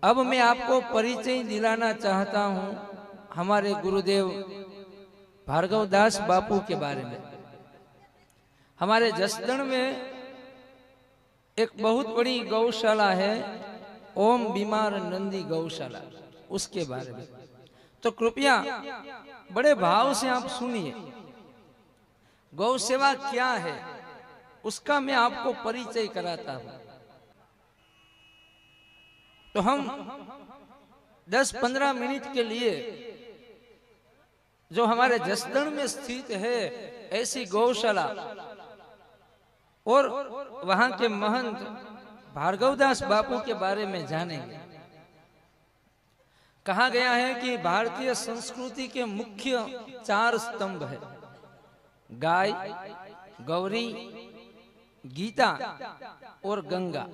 अब मैं आपको परिचय दिलाना चाहता हूं हमारे गुरुदेव भार्गवदास बापू के बारे में। हमारे जसदण में एक बहुत बड़ी गौशाला है, ओम बीमार नंदी गौशाला, उसके बारे में तो कृपया बड़े भाव से आप सुनिए। गौ सेवा क्या है उसका मैं आपको परिचय कराता हूं। तो हम 10-15 मिनट के लिए जो हमारे जसदण में स्थित है ऐसी गौशाला और वहां के महंत भार्गवदास बापू के बारे में जानेंगे। कहा गया है कि भारतीय संस्कृति के मुख्य 4 स्तंभ है, गाय, गौरी, गीता और गंगा।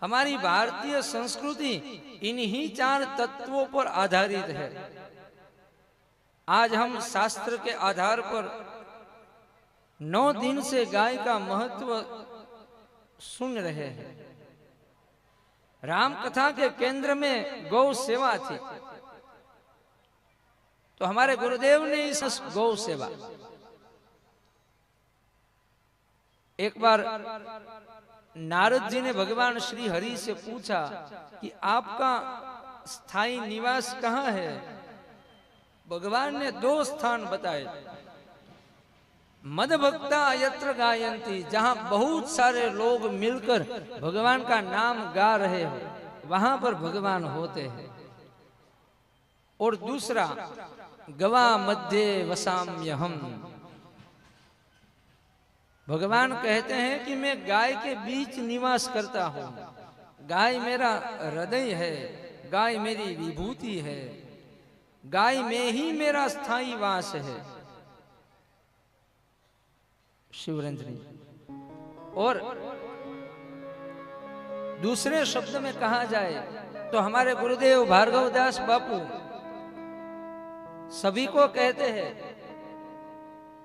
हमारी भारतीय संस्कृति इन्हीं 4 तत्वों पर आधारित है। आज हम शास्त्र के आधार पर 9 दिन से गाय का महत्व सुन रहे हैं। राम कथा के केंद्र में गौ सेवा थी, तो हमारे गुरुदेव ने इस गौ सेवा, एक बार नारद जी ने भगवान श्री हरि से पूछा कि आपका स्थायी निवास कहाँ है। भगवान ने 2 स्थान बताए, मद भक्ता यत्र गायंती, जहां बहुत सारे लोग मिलकर भगवान का नाम गा रहे हो वहां पर भगवान होते हैं। और दूसरा, गवा मध्य वसाम्यहम, भगवान कहते हैं कि मैं गाय के बीच निवास करता हूं। गाय मेरा हृदय है, गाय मेरी विभूति है, गाय में ही मेरा स्थायी वास है। शिवरंजनी। और दूसरे शब्द में कहा जाए तो हमारे गुरुदेव भार्गवदास बापू सभी को कहते हैं,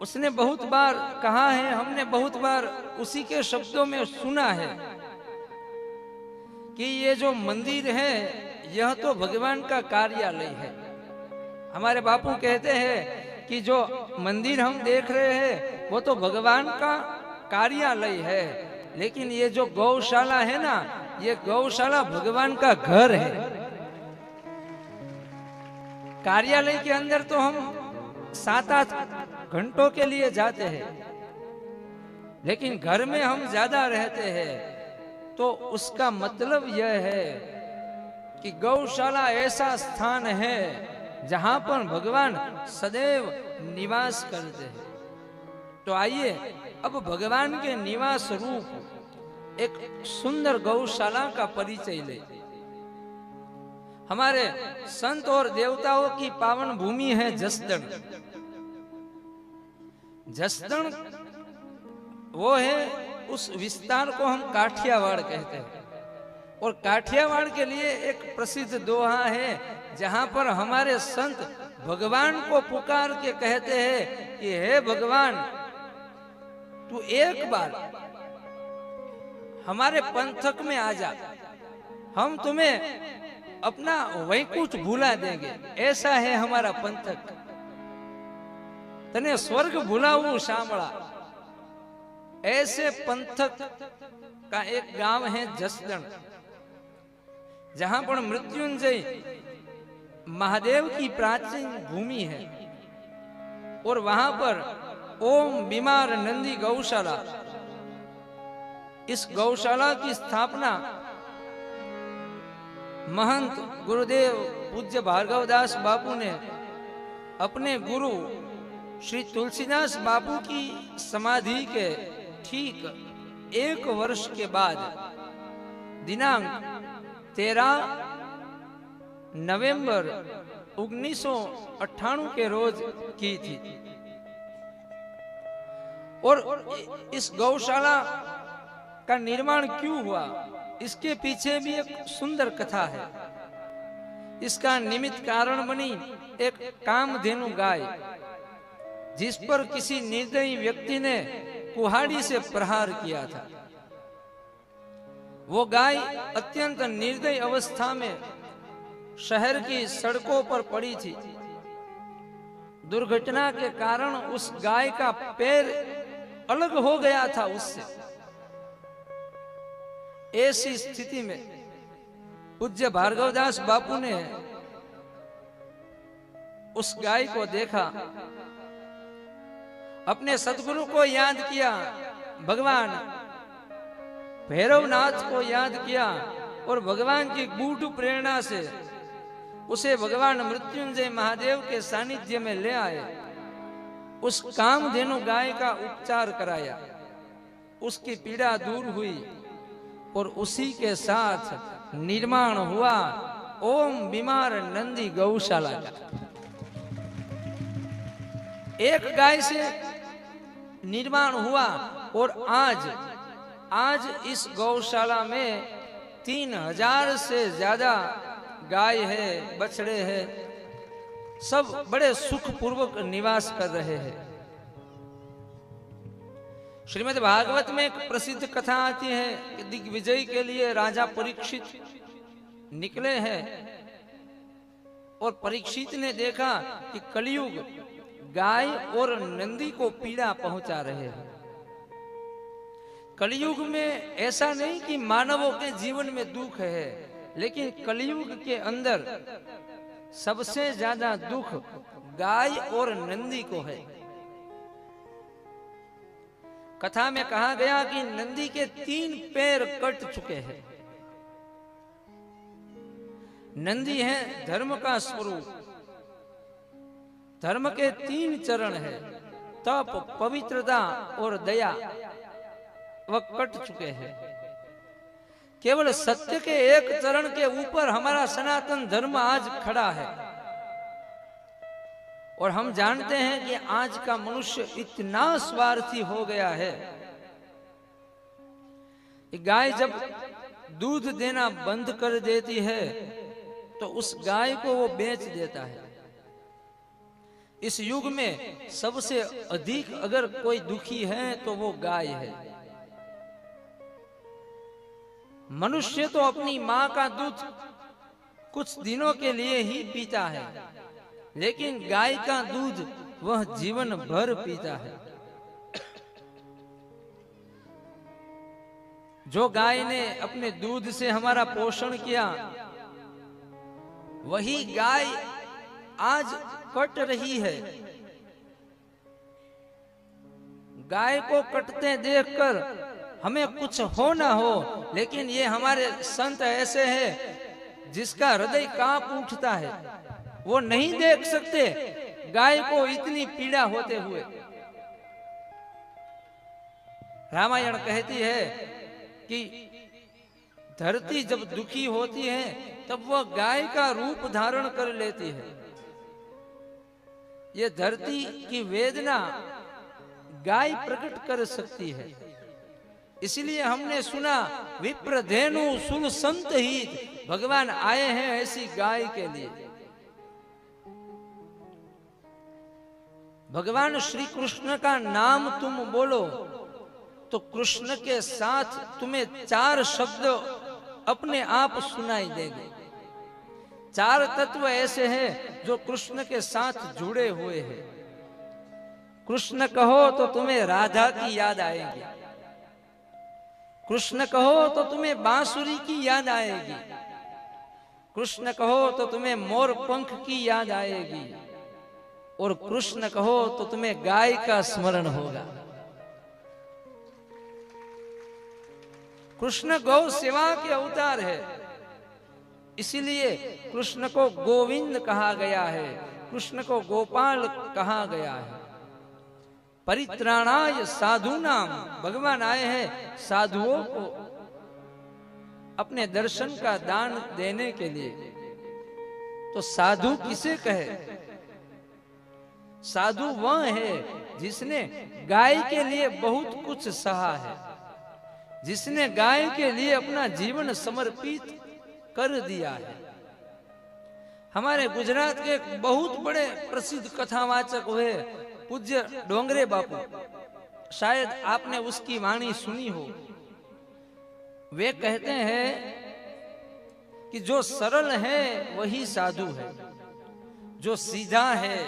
उसने बहुत बार कहा है, हमने बहुत बार उसी के शब्दों में सुना है कि ये जो मंदिर है यह तो भगवान का कार्यालय है। हमारे बापू कहते हैं कि जो मंदिर हम देख रहे हैं वो तो भगवान का कार्यालय है, लेकिन ये जो गौशाला है ना, ये गौशाला भगवान का घर है। कार्यालय के अंदर तो हम 7-8 घंटों के लिए जाते हैं, लेकिन घर में हम ज्यादा रहते हैं। तो उसका मतलब यह है कि गौशाला ऐसा स्थान है जहां पर भगवान सदैव निवास करते हैं। तो आइए अब भगवान के निवास रूप एक सुंदर गौशाला का परिचय ले। हमारे संत और देवताओं की पावन भूमि है जसदण। जसदण वो है, उस विस्तार को हम काठियावाड़ कहते हैं। और काठियावाड़ के लिए एक प्रसिद्ध दोहा है जहां पर हमारे संत भगवान को पुकार के कहते हैं कि हे भगवान, तू एक बार हमारे पंथक में आ जा, हम तुम्हें अपना वैकुंठ भुला देंगे। ऐसा है हमारा पंथक, तने स्वर्ग भुलाऊं शामड़ा। ऐसे पंथक का एक गांव है जसदण, जहां पर मृत्युंजय महादेव की प्राचीन भूमि है। और वहां पर ओम बीमार नंदी गौशाला, इस गौशाला की स्थापना महंत गुरुदेव पूज्य भार्गवदास बापू ने अपने गुरु श्री तुलसीदास बापू की समाधि के ठीक 1 वर्ष के बाद दिनांक 13 नवंबर 1998 के रोज की थी। और इस गौशाला का निर्माण क्यों हुआ, इसके पीछे भी एक सुंदर कथा है। इसका निमित्त कारण बनी एक कामधेनु गाय, जिस पर किसी निर्दयी व्यक्ति ने कुहाड़ी से प्रहार किया था। वो गाय अत्यंत निर्दयी अवस्था में शहर की सड़कों पर पड़ी थी। दुर्घटना के कारण उस गाय का पैर अलग हो गया था उससे। ऐसी स्थिति में पूज्य भार्गवदास बापू ने उस गाय को देखा, अपने सदगुरु को याद किया, भगवान भैरवनाथ को याद किया और भगवान की गूढ़ प्रेरणा से उसे भगवान मृत्युंजय महादेव के सानिध्य में ले आए। उस कामधेनु गाय का उपचार कराया, उसकी पीड़ा दूर हुई और उसी के साथ निर्माण हुआ ओम बीमार नंदी गौशाला का। एक गाय से निर्माण हुआ और आज इस गौशाला में 3000 से ज्यादा गाय है, बछड़े हैं, सब बड़े सुख पूर्वक निवास कर रहे हैं। श्रीमद् भागवत में एक प्रसिद्ध कथा आती है कि दिग्विजय के लिए राजा परीक्षित निकले हैं और परीक्षित ने देखा कि कलयुग गाय और नंदी को पीड़ा पहुंचा रहे हैं। कलयुग में ऐसा नहीं कि मानवों के जीवन में दुख है, लेकिन कलयुग के अंदर सबसे ज्यादा दुख गाय और नंदी को है। कथा में कहा गया कि नंदी के 3 पैर कट चुके हैं। नंदी है धर्म का स्वरूप, धर्म के 3 चरण है, तप, पवित्रता और दया, वह कट चुके हैं। केवल सत्य के एक चरण के ऊपर हमारा सनातन धर्म आज खड़ा है। और हम जानते हैं कि आज का मनुष्य इतना स्वार्थी हो गया है कि गाय जब दूध देना बंद कर देती है तो उस गाय को वो बेच देता है। इस युग में सबसे अधिक अगर कोई दुखी है तो वो गाय है। मनुष्य तो अपनी मां का दूध कुछ दिनों के लिए ही पीता है, लेकिन गाय का दूध वह जीवन भर पीता है। जो गाय ने अपने दूध से हमारा पोषण किया, वही गाय आज कट रही है। गाय को कटते देखकर हमें कुछ हो ना हो, लेकिन ये हमारे संत ऐसे हैं जिसका हृदय कांप उठता है। वो नहीं देख सकते गाय को इतनी पीड़ा होते हुए। रामायण कहती है कि धरती जब दुखी होती है तब वह गाय का रूप धारण कर लेती है। ये धरती की वेदना गाय प्रकट कर सकती है। इसलिए हमने सुना विप्रधेनु सुन संत हित, भगवान आए हैं ऐसी गाय के लिए। भगवान श्री कृष्ण का नाम तुम बोलो तो कृष्ण के साथ तुम्हें 4 शब्द अपने आप सुनाई देंगे। 4 तत्व ऐसे हैं जो कृष्ण के साथ जुड़े हुए हैं। कृष्ण कहो तो तुम्हें राधा की याद आएगी, कृष्ण कहो तो तुम्हें बांसुरी की याद आएगी, कृष्ण कहो तो तुम्हें मोर पंख की याद आएगी, और कृष्ण कहो तो तुम्हें गाय का स्मरण होगा। कृष्ण गौ सेवा के अवतार है, इसीलिए कृष्ण को गोविंद कहा गया है, कृष्ण को गोपाल कहा गया है। परित्राणाय साधूनाम, भगवान आए हैं साधुओं को अपने दर्शन का दान देने के लिए। तो साधु किसे कहे? साधु वह है जिसने गाय के लिए बहुत कुछ सहा है, जिसने गाय के लिए अपना जीवन समर्पित कर दिया है। हमारे गुजरात के एक बहुत बड़े प्रसिद्ध कथावाचक हुए पूज्य डोंगरे बापू, शायद आपने उसकी वाणी सुनी हो। वे कहते हैं कि जो सरल है वही साधु है, जो सीधा है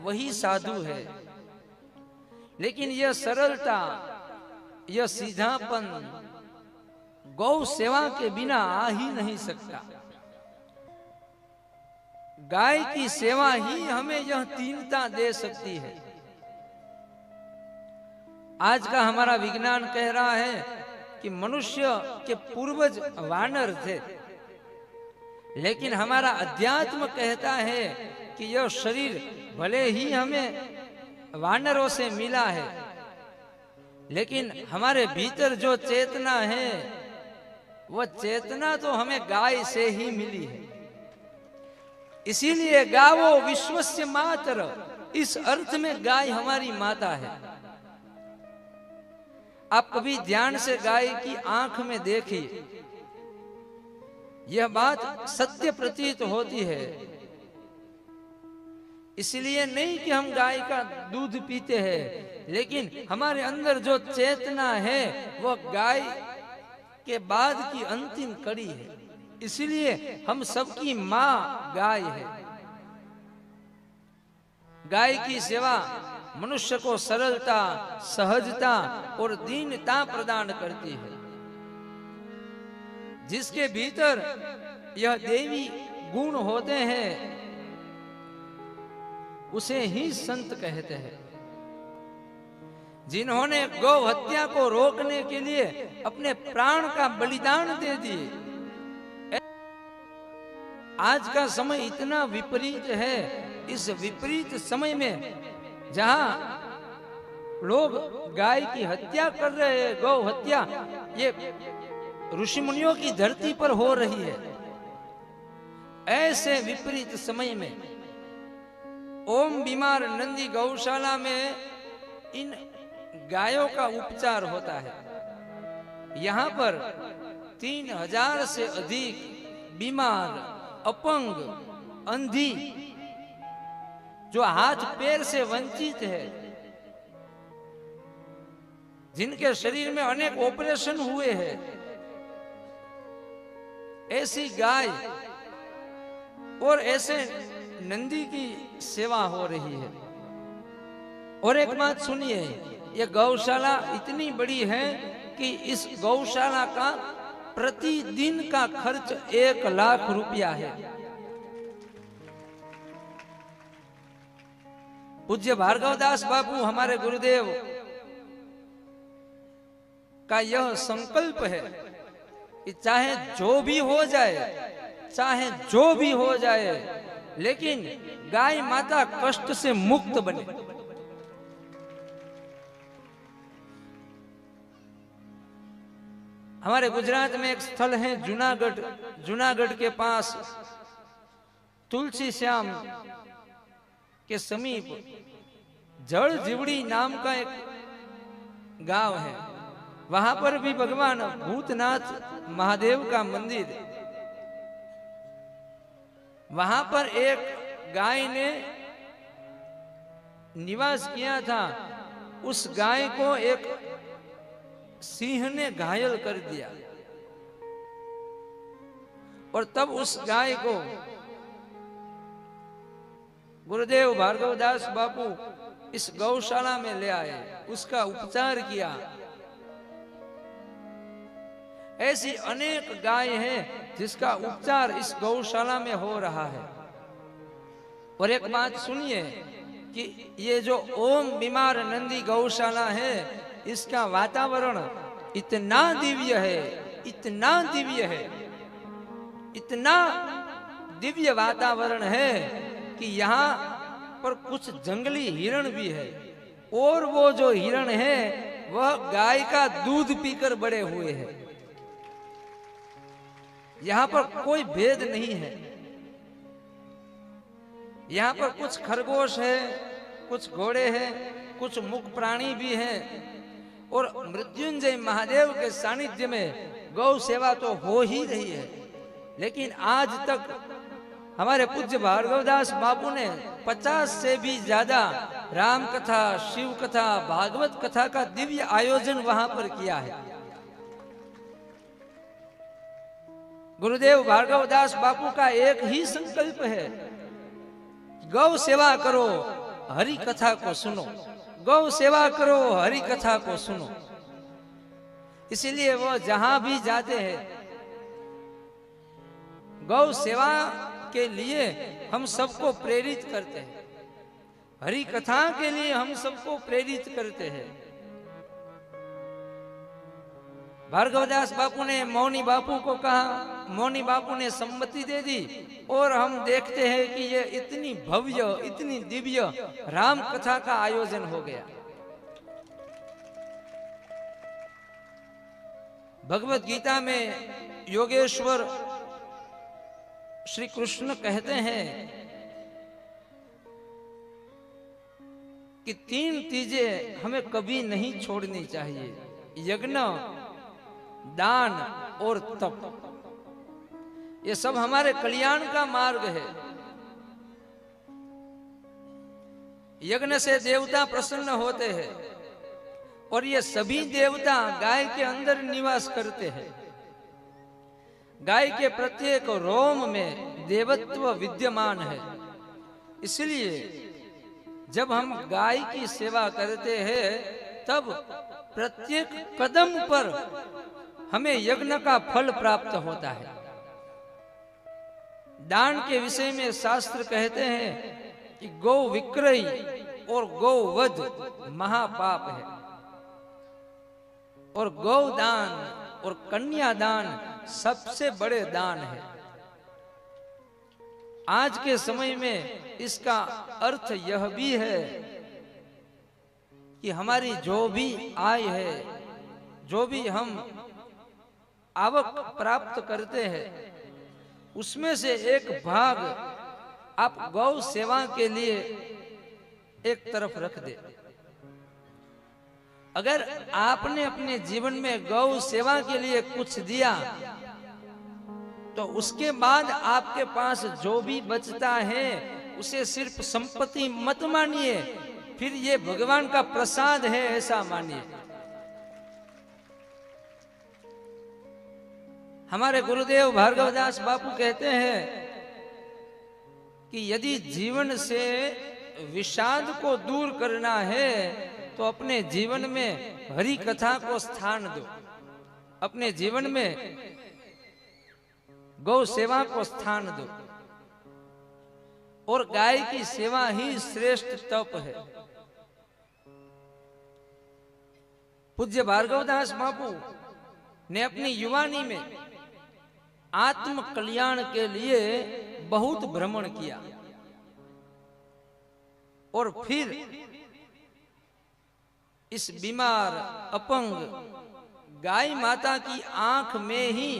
वही साधु है। लेकिन यह सरलता, यह सीधापन गौ सेवा के बिना आ ही नहीं सकता। गाय की सेवा ही हमें यह तीनता दे सकती है। आज का हमारा विज्ञान कह रहा है कि मनुष्य के पूर्वज वानर थे, लेकिन हमारा अध्यात्म कहता है कि यह शरीर भले ही हमें वानरों से मिला है, लेकिन हमारे भीतर जो चेतना है वह चेतना तो हमें गाय से ही मिली है। इसीलिए गावो विश्वस्य मातर, इस अर्थ में गाय हमारी माता है। आप कभी ध्यान से गाय की आंख में देखिए, यह बात सत्य प्रतीत होती है। इसलिए नहीं कि हम गाय का दूध पीते हैं, लेकिन हमारे अंदर जो चेतना है वह गाय के बाद की अंतिम कड़ी है। इसलिए हम सबकी मां गाय है। गाय की सेवा मनुष्य को सरलता, सहजता और दीनता प्रदान करती है। जिसके भीतर यह देवी गुण होते हैं उसे ही संत कहते हैं। जिन्होंने गौ हत्या को रोकने के लिए अपने प्राण का बलिदान दे दिए। आज का समय इतना विपरीत है, इस विपरीत समय में जहां लोग गाय की हत्या कर रहे हैं, गौ हत्या ये ऋषि मुनियों की धरती पर हो रही है। ऐसे विपरीत समय में ओम बीमार नंदी गौशाला में इन गायों का उपचार होता है। यहाँ पर 3000 से अधिक बीमार, अपंग, अंधी, जो हाथ पैर से वंचित है, जिनके शरीर में अनेक ऑपरेशन हुए हैं, ऐसी गाय और ऐसे नंदी की सेवा हो रही है। और एक बात सुनिए, यह गौशाला इतनी बड़ी है कि इस गौशाला का प्रतिदिन का खर्च 1 लाख रुपया है। पूज्य भार्गवदास बापू हमारे गुरुदेव का यह संकल्प है कि चाहे जो भी हो जाए, चाहे जो भी हो जाए, लेकिन गाय माता कष्ट से मुक्त बने। हमारे गुजरात में एक स्थल है जूनागढ़, जूनागढ़ के पास तुलसी श्याम के समीप जड़ जीवड़ी नाम का एक गांव है। वहां पर भी भगवान भूतनाथ महादेव का मंदिर। वहां पर एक गाय ने निवास किया था। उस गाय को एक सिंह ने घायल कर दिया और तब उस गाय को गुरुदेव भार्गवदास बापू इस गौशाला में ले आए, उसका उपचार किया। ऐसी अनेक गाय हैं जिसका उपचार इस गौशाला में हो रहा है। और एक बात सुनिए कि ये जो ओम बीमार नंदी गौशाला है, इसका वातावरण इतना दिव्य है, इतना दिव्य है, इतना दिव्य वातावरण है कि यहाँ पर कुछ जंगली हिरण भी है। और वो जो हिरण है वह गाय का दूध पीकर बड़े हुए हैं। यहाँ पर कोई भेद नहीं है। यहाँ पर कुछ खरगोश है, कुछ घोड़े हैं, कुछ मुख प्राणी भी हैं। और मृत्युंजय महादेव के सानिध्य में गौ सेवा तो हो ही रही है। लेकिन आज तक हमारे पूज्य भार्गवदास बापू ने 50 से भी ज्यादा राम कथा, शिव कथा, भागवत कथा का दिव्य आयोजन वहां पर किया है। गुरुदेव भार्गवदास बापू का एक ही संकल्प है, गौ सेवा करो, हरि कथा को सुनो, गौ सेवा करो, हरि कथा को सुनो। इसीलिए वो जहां भी जाते हैं गौ सेवा के लिए हम सबको प्रेरित करते हैं, हरि कथा के लिए हम सबको प्रेरित करते हैं। भार्गवदास बापू ने मौनी बापू को कहा, मौनी बापू ने सम्मति दे दी और हम देखते हैं कि ये इतनी भव्य, इतनी दिव्य राम कथा का आयोजन हो गया। भगवत गीता में योगेश्वर श्री कृष्ण कहते हैं कि 3 चीजें हमें कभी नहीं छोड़नी चाहिए, यज्ञ, दान और तप। ये सब हमारे कल्याण का मार्ग है। यज्ञ से देवता प्रसन्न होते हैं और ये सभी देवता गाय के अंदर निवास करते हैं। गाय के प्रत्येक रोम में देवत्व विद्यमान है। इसलिए जब हम गाय की सेवा करते हैं तब प्रत्येक कदम पर हमें यज्ञ का फल प्राप्त होता है। दान के विषय में शास्त्र कहते हैं कि गौ विक्रय और गौ वध महापाप है और गौदान और कन्यादान सबसे बड़े दान है। आज के समय में इसका अर्थ यह भी है कि हमारी जो भी आय है, जो भी हम आवक प्राप्त करते हैं, उसमें से एक भाग आप गौ सेवा के लिए एक तरफ रख दे। अगर आपने अपने जीवन में गौ सेवा के लिए कुछ दिया तो उसके बाद आपके पास जो भी बचता है उसे सिर्फ संपत्ति मत मानिए, फिर ये भगवान का प्रसाद है ऐसा मानिए। हमारे गुरुदेव भार्गवदास बापू कहते हैं कि यदि जीवन से विषाद को दूर करना है तो अपने जीवन में हरि कथा को स्थान दो, अपने जीवन में गौ सेवा को स्थान दो और गाय की सेवा ही श्रेष्ठ तप है। पूज्य भार्गवदास बापू ने अपनी युवानी में आत्म कल्याण के लिए बहुत भ्रमण किया और फिर इस बीमार अपंग गाय माता की आंख में ही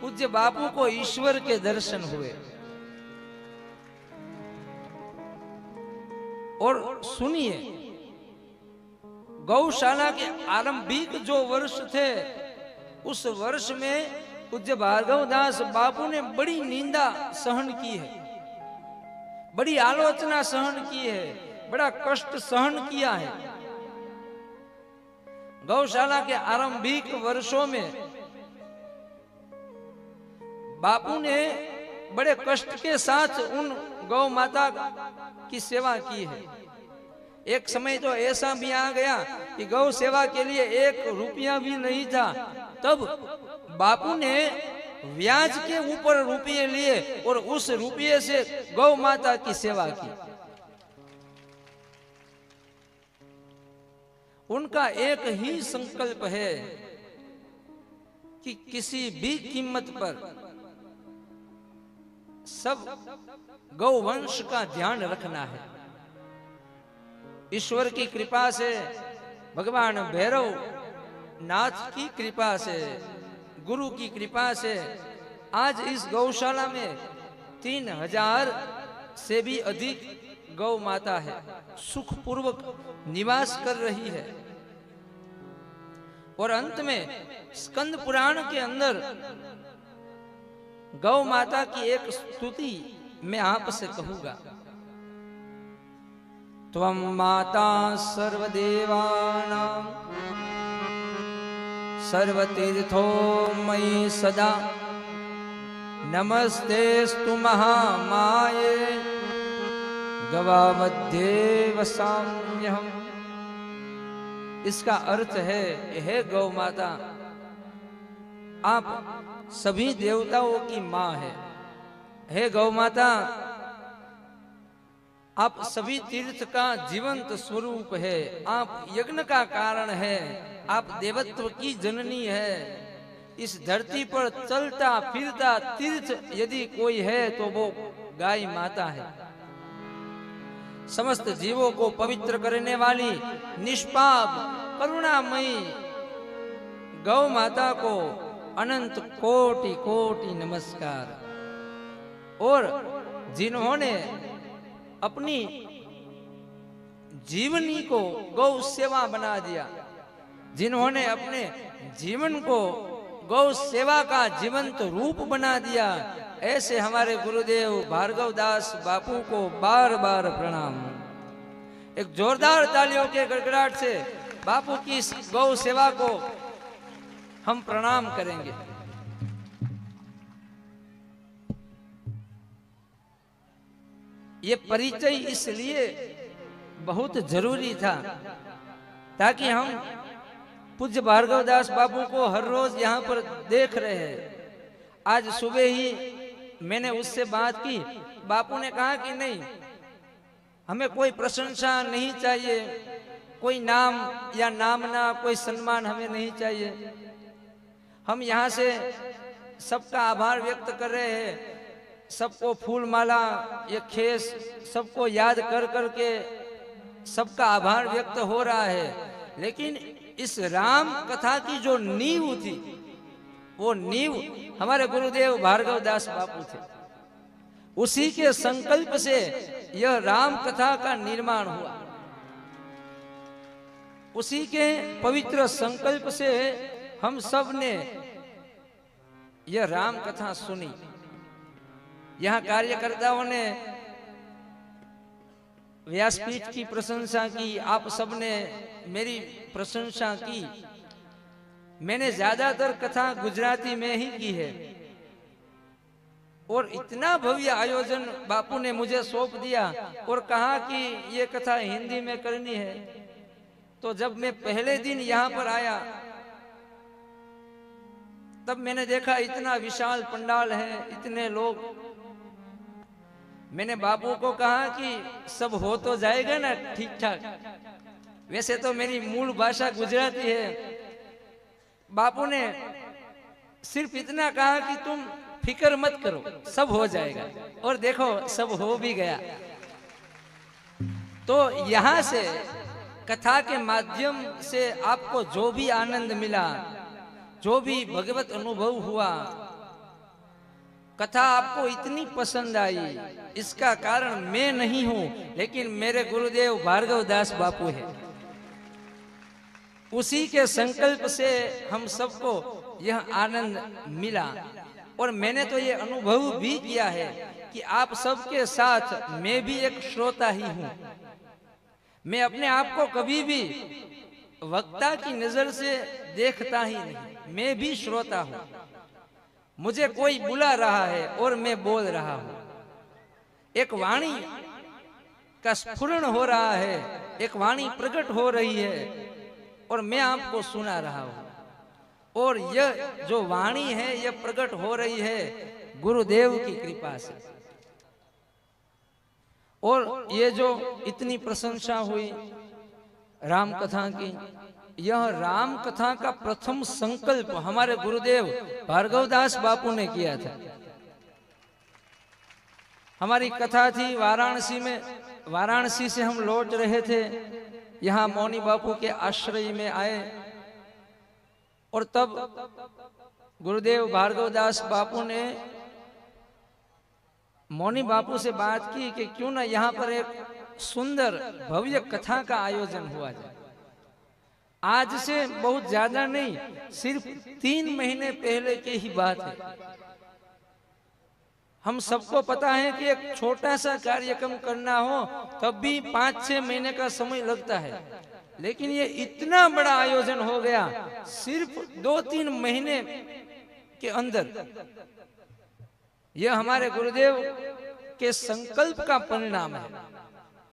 पूज्य बापू को ईश्वर के दर्शन हुए। और सुनिए, गौशाला के आरंभिक जो वर्ष थे उस वर्ष में पूज्य भार्गवदास बापू ने बड़ी निंदा सहन की है, बड़ी आलोचना सहन की है, बड़ा कष्ट सहन किया है। गौशाला के आरंभिक वर्षों में बापू ने बड़े कष्ट के साथ उन गौ माता की सेवा की है। एक समय तो ऐसा भी आ गया कि गौ सेवा के लिए 1 रुपया भी नहीं था, तब बापू ने ब्याज के ऊपर रुपये लिए और उस रुपये से गौ माता की सेवा की। उनका एक ही संकल्प है कि किसी भी कीमत पर सब गौवंश का ध्यान रखना है। ईश्वर की कृपा से, भगवान भैरव नाथ की कृपा से, गुरु की कृपा से आज इस गौशाला में 3000 से भी अधिक गौ माता है, सुखपूर्वक निवास कर रही है। और अंत में स्कंद पुराण के अंदर गौ माता की एक स्तुति मैं आपसे कहूंगा। त्वं माता सर्वदेवानां सर्वतीर्थो मयि सदा नमस्तेस्तु महामाये गवामध्ये वसाम्यहम्। इसका अर्थ है, हे गौ माता, आप सभी देवताओं की मां है। हे गौ माता, आप सभी तीर्थ का जीवंत स्वरूप है। आप यज्ञ का कारण है। आप देवत्व की जननी है। इस धरती पर चलता फिरता तीर्थ यदि कोई है तो वो गाय माता है। समस्त जीवों को पवित्र करने वाली निष्पाप करुणामयी गौ माता को अनंत कोटि कोटि नमस्कार। और जिन्होंने अपनी जीवनी को गौ सेवा बना दिया, जिन्होंने अपने जीवन को गौ सेवा का जीवंत रूप बना दिया, ऐसे हमारे गुरुदेव भार्गवदास बापू को बार बार प्रणाम। एक जोरदार तालियों के गड़गड़ाहट से बापू की इस गौ सेवा को हम प्रणाम करेंगे। ये परिचय इसलिए बहुत जरूरी था ताकि हम पूज्य भार्गवदास बापू को हर रोज यहाँ पर देख रहे हैं। आज सुबह ही मैंने उससे बात की। बापू ने कहा कि नहीं, हमें कोई प्रशंसा नहीं चाहिए, कोई नाम या नामना, कोई सम्मान हमें नहीं चाहिए। हम यहाँ से सबका आभार व्यक्त कर रहे हैं। सबको फूल माला, ये खेस, सबको याद कर करके सबका आभार व्यक्त हो रहा है। लेकिन इस राम कथा की जो नींव थी, वो नींव हमारे गुरुदेव भार्गवदास बापू थे। उसी के संकल्प से यह राम कथा का निर्माण हुआ। उसी के पवित्र संकल्प से हम सब ने यह राम कथा सुनी। यहाँ कार्यकर्ताओं ने व्यासपीठ की प्रशंसा की, आप सबने मेरी प्रशंसा की। मैंने ज्यादातर कथा गुजराती में ही की है और इतना भव्य आयोजन बापू ने मुझे सौंप दिया और कहा कि ये कथा हिंदी में करनी है। तो जब मैं पहले दिन यहाँ पर आया तब मैंने देखा इतना विशाल पंडाल है, इतने लोग। मैंने बापू को कहा कि सब हो तो जाएगा ना ठीक ठाक। वैसे तो मेरी मूल भाषा गुजराती है। बापू ने सिर्फ इतना कहा कि तुम फिक्र मत करो, सब हो जाएगा। और देखो सब हो भी गया। तो यहाँ से कथा के माध्यम से आपको जो भी आनंद मिला, जो भी भगवत अनुभव हुआ, कथा आपको इतनी पसंद आई, इसका कारण मैं नहीं हूं, लेकिन मेरे गुरुदेव भार्गवदास बापू है। उसी के संकल्प से हम सबको यह आनंद मिला। और मैंने तो ये अनुभव भी किया है कि आप सबके साथ मैं भी एक श्रोता ही हूं। मैं अपने आप को कभी भी वक्ता की नजर से देखता ही नहीं, मैं भी श्रोता हूं। मुझे कोई बुला रहा है और मैं बोल रहा हूं। एक वाणी का स्फुरण हो रहा है, एक वाणी प्रकट हो रही है और मैं आपको सुना रहा हूं। और यह जो वाणी है यह प्रकट हो रही है गुरुदेव की कृपा से। और ये जो इतनी प्रशंसा हुई राम कथा की, यह राम कथा का प्रथम संकल्प हमारे गुरुदेव भार्गवदास बापू ने किया था। हमारी कथा थी वाराणसी में। वाराणसी से हम लौट रहे थे, यहाँ मौनी बापू के आश्रय में आए और तब गुरुदेव भार्गवदास बापू ने मौनी बापू से बात की कि क्यों ना यहाँ पर एक सुंदर भव्य कथा का आयोजन हुआ जाए। आज से बहुत ज्यादा नहीं, सिर्फ 3 महीने पहले की ही बात है। हम सबको पता है कि एक छोटा सा कार्यक्रम करना हो तब भी 5-6 महीने का समय लगता है, लेकिन ये इतना बड़ा आयोजन हो गया सिर्फ 2-3 महीने के अंदर। यह हमारे गुरुदेव के संकल्प का परिणाम है।